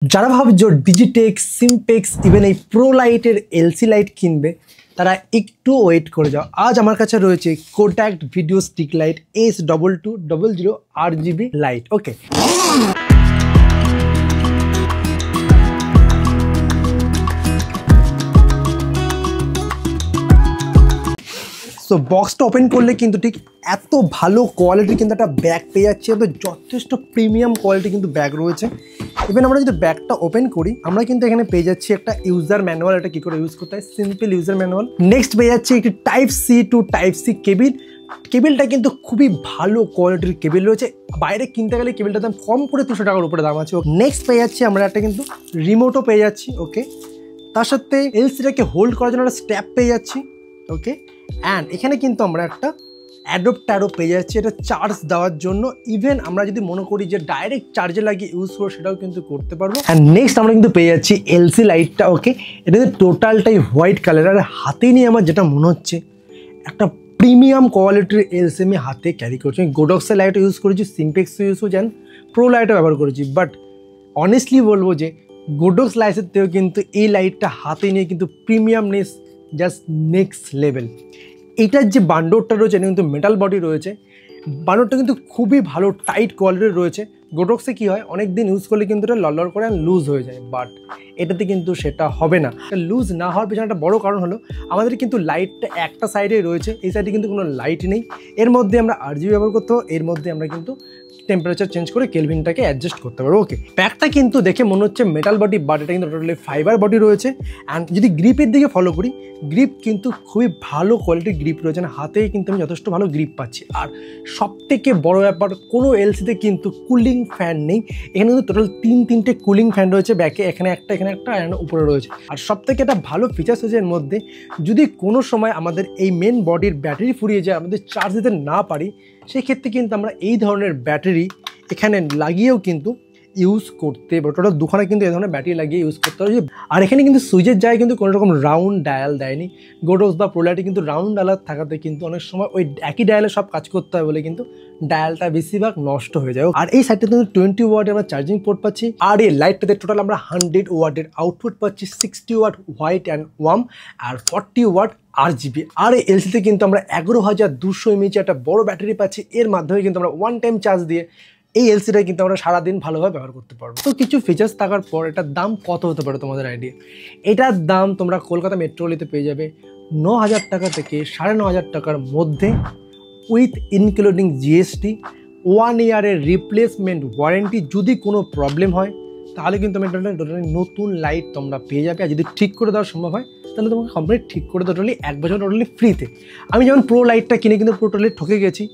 যারা ভাবছো ডিজিটেক্স, সিম্পেক্স, ইভেন এই প্রো লাইটের এলসি লাইট কিনবে তারা একটু ওয়েট করে যাও। আজ আমার কাছে রয়েছে Kotak video stick light S2200 RGB light. Okay, so বক্সটা ওপেন করলে কিন্তু ঠিক এত ভালো কোয়ালিটির কিন্তু একটা ব্যাগ পেয়ে যাচ্ছে, তো যথেষ্ট প্রিমিয়াম কোয়ালিটি কিন্তু ব্যাগ রয়েছে। ইভেন আমরা যদি ব্যাগটা ওপেন করি আমরা কিন্তু এখানে পেয়ে যাচ্ছি একটা ইউজার ম্যানুয়াল, এটা কী করে ইউজ করতে হয়, সিম্পল ইউজার ম্যানুয়াল। নেক্সট পেয়ে যাচ্ছে একটি Type-C to Type-C কেবিল। কেবিলটা কিন্তু খুবই ভালো কোয়ালিটির কেবিল রয়েছে, বাইরে কিনতে গেলে কেবিলটার দাম কম করে 300 টাকার উপরে দাম আছে। নেক্সট পেয়ে যাচ্ছি আমরা একটা কিন্তু রিমোটও পেয়ে যাচ্ছি। ওকে, তার সাথে এলসিটাকে হোল্ড করার জন্য একটা স্ট্র্যাপ পেয়ে যাচ্ছি। ওকে, অ্যান্ড এখানে কিন্তু আমরা একটা অ্যাডাপ্টারও পেয়ে যাচ্ছি, এটা চার্জ দেওয়ার জন্য। ইভেন আমরা যদি মনে করি যে ডাইরেক্ট চার্জে লাগিয়ে ইউজ করবো সেটাও কিন্তু করতে পারবো। অ্যান্ড নেক্সট আমরা কিন্তু পেয়ে যাচ্ছি এলসি লাইটটা। ওকে, এটা কিন্তু টোটালটাই হোয়াইট কালার, আর হাতে নিয়ে আমার যেটা মনে হচ্ছে একটা প্রিমিয়াম কোয়ালিটির এলসি আমি হাতে ক্যারি করছি। আমি গোডক্সের লাইটও ইউজ করেছি, সিম্পেক্সও ইউজ করেছি, অ্যান্ড প্রো লাইটও ব্যবহার করেছি। বাট অনেস্টলি বলবো যে গোডক্স লাইটের থেকেও কিন্তু এই লাইটটা হাতে নিয়ে কিন্তু প্রিমিয়ামনেস জাস্ট নেক্সট লেভেল। এটার যে বান্ডোরটা রয়েছে এটা কিন্তু মেটাল বডি রয়েছে, বান্ডোরটা কিন্তু খুবই ভালো টাইট কোয়ালিটির রয়েছে। গোডক্সে কী হয়, অনেক দিন ইউজ করলে কিন্তু এটা লড়লড় করে লুজ হয়ে যায়, বাট এটাতে কিন্তু সেটা হবে না। লুজ না হওয়ার পেছনে একটা বড় কারণ হলো আমাদের কিন্তু লাইটটা একটা সাইডে রয়েছে, এই সাইডে কিন্তু কোনো লাইট নেই। এর মধ্যে আমরা RGB ব্যবহার করতে হবে, এর মধ্যে আমরা কিন্তু টেম্পারেচার চেঞ্জ করে কেলভিনটাকে অ্যাডজাস্ট করতে পারবো। ওকে, প্যাকটা কিন্তু দেখে মনে হচ্ছে মেটাল বডি, বাট এটা কিন্তু টোটালি ফাইবার বডি রয়েছে। অ্যান্ড যদি গ্রিপের দিকে ফলো করি, গ্রিপ কিন্তু খুবই ভালো কোয়ালিটির গ্রিপ রয়েছে, না হাতেই কিন্তু আমি যথেষ্ট ভালো গ্রিপ পাচ্ছি। আর সবথেকে বড় ব্যাপার, কোনো এলসিতে কিন্তু কুলিং ফ্যান নেই, এখানে কিন্তু টোটাল তিনটে কুলিং ফ্যান রয়েছে ব্যাকে, এখানে একটা অ্যান্ড উপরে রয়েছে। আর সবথেকে একটা ভালো ফিচার্স হচ্ছে এর মধ্যে, যদি কোনো সময় আমাদের এই মেন বডির ব্যাটারি ফুরিয়ে যায়, আমাদের চার্জ দিতে না পারি, সেক্ষেত্রে কিন্তু আমরা এই ধরনের ব্যাটারি এখানে লাগিয়েও কিন্তু ইউজ করতে পারবো। টোটাল দুখানে কিন্তু এই ধরনের ব্যাটারি লাগিয়ে ইউজ করতে হবে। আর এখানে কিন্তু সুইচের জায়গায় কিন্তু কোনো রকম রাউন্ড ডায়াল দেয়নি। গোডক্স বা প্রো লাইটে কিন্তু রাউন্ড ডায়াল থাকাতে কিন্তু অনেক সময় ওই একই ডায়ালে সব কাজ করতে হয় বলে কিন্তু ডায়ালটা বেশিরভাগ নষ্ট হয়ে যায়। আর এই সাইডটাতে কিন্তু 20 ওয়াটের আমরা চার্জিং পোর্ট পাচ্ছি, আর এই লাইটটাতে টোটাল আমরা 100 ওয়াটের আউটপুট পাচ্ছি, 60 ওয়াট হোয়াইট অ্যান্ড ওয়ার্ম আর 40 ওয়াট RGB। আর এই এলসিতে কিন্তু আমরা 11200 mAh একটা বড় ব্যাটারি পাচ্ছি, এর মাধ্যমে কিন্তু আমরা ওয়ান টাইম চার্জ দিয়ে এই এলসিটা কিন্তু আমরা সারাদিন ভালোভাবে ব্যবহার করতে পারবো। তো কিছু ফিচার্স থাকার পর এটার দাম কত হতে পারে তোমাদের আইডিয়া? এটার দাম তোমরা কলকাতা মেট্রোপলিতে পেয়ে যাবে 9000 টাকা থেকে 9500 টাকার মধ্যে, উইথ ইনক্লুডিং GST, 1 ইয়ারের রিপ্লেসমেন্ট ওয়ারেন্টি। যদি কোনো প্রবলেম হয় তাহলে কিন্তু আমি টোটালি নতুন লাইট তোমরা পেয়ে যাবে, আর যদি ঠিক করে দেওয়া সম্ভব হয় তাহলে তোমাকে কমপ্লিট ঠিক করে টোটালি 1 বছর টোটালি ফ্রিতে। আমি যেমন প্রো লাইটটা কিনে কিন্তু টোটালি ঠকে গেছি,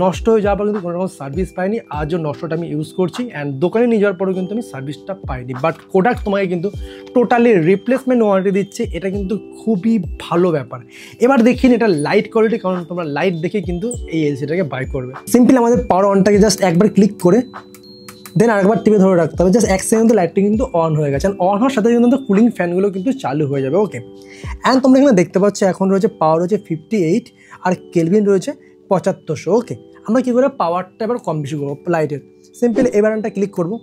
নষ্ট হয়ে যাওয়ার পর কিন্তু কোনো রকম সার্ভিস পাইনি, আজও নষ্টটা আমি ইউজ করছি, অ্যান্ড দোকানে নিয়ে যাওয়ার পরেও কিন্তু আমি সার্ভিসটা পাইনি। বাট কোডাক তোমাকে কিন্তু টোটালি রিপ্লেসমেন্ট ওয়ারেন্টি দিচ্ছে, এটা কিন্তু খুবই ভালো ব্যাপার। এবার দেখিন এটা লাইট কোয়ালিটি, কারণ তোমরা লাইট দেখে কিন্তু এই এলসিটাকে বাই করবে। সিম্পলি আমাদের পাওয়ার অনটাকে জাস্ট একবার ক্লিক করে দেন আরেকবার টিপে ধরে রাখতে হবে, জাস্ট 1 সেকেন্ডে লাইটটা কিন্তু অন হয়ে গেছে। অন হওয়ার সাথে কিন্তু কুলিং ফ্যানগুলো কিন্তু চালু হয়ে যাবে। ওকে, অ্যান্ড তোমরা এখানে দেখতে পাচ্ছ এখন রয়েছে পাওয়ার রয়েছে 58 আর কেলভিন রয়েছে 7500। ওকে, আমরা কী করে পাওয়ারটা এবার কম বেশি করবো লাইটের? সিম্পল এই বাটনটা ক্লিক করবো,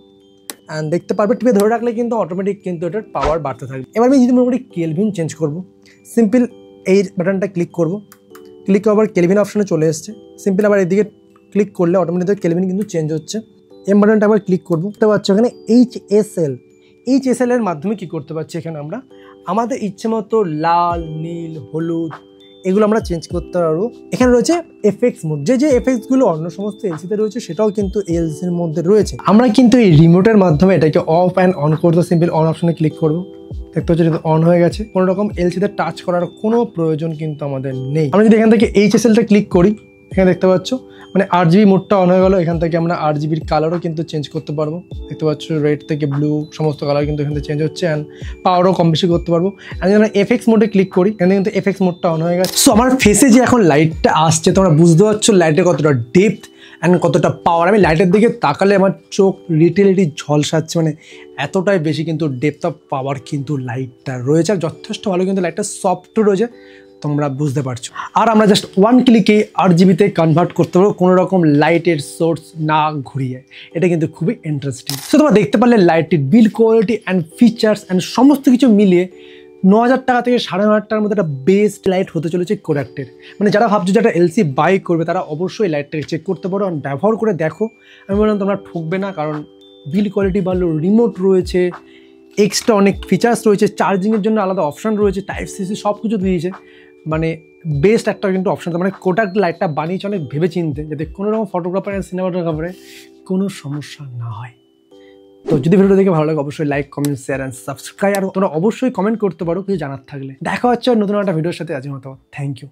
অ্যান্ড দেখতে পারবে টিপে ধরে রাখলে কিন্তু অটোমেটিক কিন্তু এটার পাওয়ার বাড়তে থাকবে। এবার আমি যদি মনে করি কেলভিন চেঞ্জ করবো, সিম্পল এই বাটনটা ক্লিক করবো, ক্লিক করার কেলভিন অপশনে চলে এসছে। সিম্পল আবার এদিকে ক্লিক করলে অটোমেটিক কেলভিন কিন্তু চেঞ্জ হচ্ছে। এম বাটনটা আবার ক্লিক করবো, দেখতে পাচ্ছ এখানে HSL এর মাধ্যমে কী করতে পারছি, এখানে আমরা আমাদের ইচ্ছে মতো লাল, নীল, হলুদ এগুলো আমরা চেঞ্জ করতে পারবো। এখানে রয়েছে এফেক্টস মোড, যে এফেক্টসগুলো অন্য সমস্ত এলসিতে রয়েছে সেটাও কিন্তু এলসির মধ্যে রয়েছে। আমরা কিন্তু এই রিমোটের মাধ্যমে এটাকে অফ অ্যান্ড অন করতে সিম্পল অন অপশনে ক্লিক করবো, দেখতে পাচ্ছি এটা অন হয়ে গেছে। কোনো রকম এলসিতে টাচ করার কোনো প্রয়োজন কিন্তু আমাদের নেই। আমরা যদি এখান থেকে HSLটা ক্লিক করি, এখানে দেখতে পাচ্ছ মানে RGB মোডটা অন হয়ে গেল। এখান থেকে আমরা RGBর কালারও কিন্তু চেঞ্জ করতে পারবো, দেখতে পাচ্ছ রেড থেকে ব্লু সমস্ত কালার কিন্তু এখান থেকে চেঞ্জ হচ্ছে, অ্যান্ড পাওয়ারও কম বেশি করতে পারবো। অ্যান্ড আমরা FX মোডে ক্লিক করি, এখানে কিন্তু FX মোডটা অন হয়ে গেছে। সো আমার ফেসে যে এখন লাইটটা আসছে তোমরা বুঝতে পারছো লাইটের কতটা ডেপথ অ্যান্ড কতটা পাওয়ার। আমি লাইটের দিকে তাকালে আমার চোখ লিটিলিটি ঝলসাচ্ছে, মানে এতটাই বেশি কিন্তু ডেপথ অফ পাওয়ার কিন্তু লাইটটা রয়েছে। আর যথেষ্ট ভালো কিন্তু লাইটটা সফট রয়েছে, তোমরা বুঝতে পারছো। আর আমরা জাস্ট 1 ক্লিকে RGBতে কনভার্ট করতে পারবো কোনো রকম লাইটের সোর্স না ঘুরিয়ে। এটা কিন্তু খুবই ইন্টারেস্টিং। সো তোমরা দেখতে পারলে লাইটটির build quality and features and সমস্ত কিছু মিলিয়ে 9,000 টাকা থেকে 9,500 টাকার মধ্যে একটা বেস্ট লাইট হতে চলেছে কোডাকের। মানে যারা ভাবছো যে একটা LC বাই করবে তারা অবশ্যই লাইটটাকে চেক করতে পারো আর ব্যবহার করে দেখো। আমি বললাম তোমরা ঠকবে না, কারণ বিল্ড কোয়ালিটি ভালো, রিমোট রয়েছে, এক্সট্রা অনেক ফিচার্স রয়েছে, চার্জিংয়ের জন্য আলাদা অপশান রয়েছে, Type-C সব কিছু দিয়েছে। মানে বেস্ট একটা কিন্তু অপশান। মানে কোডাক লাইটটা বানিয়েছে অনেক ভেবে চিনতে, যাতে কোনো রকম ফটোগ্রাফার অ্যান্ড সিনেমাটোগ্রাফারে কোনো সমস্যা না হয়। তো যদি ভিডিওটা দেখে ভালো লাগে অবশ্যই like, comment, share and subscribe. আর তোমরা অবশ্যই কমেন্ট করতে পারো কিছু জানার থাকলে। দেখা হচ্ছে নতুন একটা ভিডিওর সাথে। আজকের মতো থ্যাংক ইউ।